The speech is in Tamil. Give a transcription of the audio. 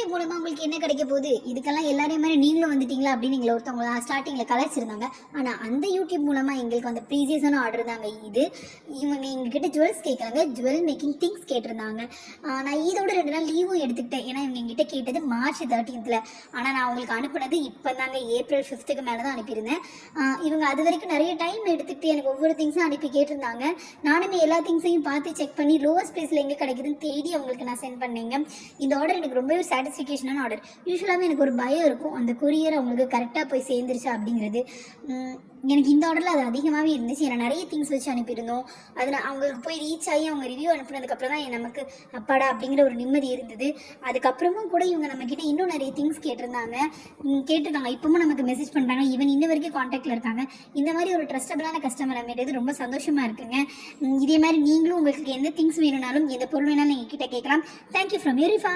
யூடியூப் மூலமாக உங்களுக்கு என்ன கிடைக்க போகுது, இதுக்கெல்லாம் எல்லாரையும் மாதிரி நீங்களும் வந்துட்டீங்களா அப்படின்னு எங்களை ஒருத்தவங்க ஸ்டார்டிங்கில் கலாய்ச்சிருந்தாங்க. ஆனால் அந்த யூடியூப் மூலமாக எங்களுக்கு வந்து ப்ரீசியஸான ஆர்டர் தாங்க இது. இவங்க எங்ககிட்ட ஜுவல்ஸ் கேட்குறாங்க, ஜுவல் மேக்கிங் திங்ஸ் கேட்டிருந்தாங்க. நான் இதோட 2 நாள் லீவும் எடுத்துக்கிட்டேன். ஏன்னா இவங்க எங்கிட்ட கேட்டது மார்ச் 13th. ஆனால் நான் அவங்களுக்கு அனுப்புனது இப்போ தாங்க April 5th மேலே தான் அனுப்பியிருந்தேன். இவங்க அது வரைக்கும் நிறைய டைம் எடுத்துக்கிட்டு எனக்கு ஒவ்வொரு திங்ஸும் அனுப்பி கேட்டிருந்தாங்க. நானுமே எல்லா திங்ஸையும் பார்த்து செக் பண்ணி லோவஸ்ட் ப்ரைஸில் எங்கே கிடைக்குதுன்னு தேடி அவங்களுக்கு நான் சென்ட் பண்ணேங்க. இந்த ஆர்டர் எனக்கு ரொம்பவே சாட்டிஸ்ஃபிகேஷனான ஆர்டர். யூஸ்வலாகவே எனக்கு ஒரு பயம் இருக்கும், அந்த கொரியர் அவங்களுக்கு கரெக்டாக போய் சேர்ந்துருச்சா அப்படிங்கிறது. எனக்கு இந்த ஆர்டரில் அது அதிகமாகவே இருந்துச்சு. ஏன்னா நிறைய திங்ஸ் வச்சு அனுப்பியிருந்தோம். அதில் அவங்களுக்கு போய் ரீச் ஆகி அவங்க ரிவ்யூ அனுப்புனதுக்கப்புறம் தான் நமக்கு அப்பாடா அப்படிங்கிற ஒரு நிம்மதி இருந்தது. அதுக்கப்புறமும் கூட இவங்க நம்மக்கிட்ட இன்னும் நிறைய திங்ஸ் கேட்டிருந்தாங்க. இப்பவும் நமக்கு மெசேஜ் பண்ணுறாங்க, ஈவன் இன்ன வரைக்கும் காண்டாக்டில் இருக்காங்க. இந்த மாதிரி ஒரு ட்ரஸ்டபிளான கஸ்டமர் அமைகிறது ரொம்ப சந்தோஷமாக இருக்குங்க. இதே மாதிரி நீங்களும் உங்களுக்கு எந்த திங்ஸ் வேணும்னாலும் எந்த பொருள் வேணாலும் எங்ககிட்ட கேட்கலாம். Thank you from யூரிஃபா.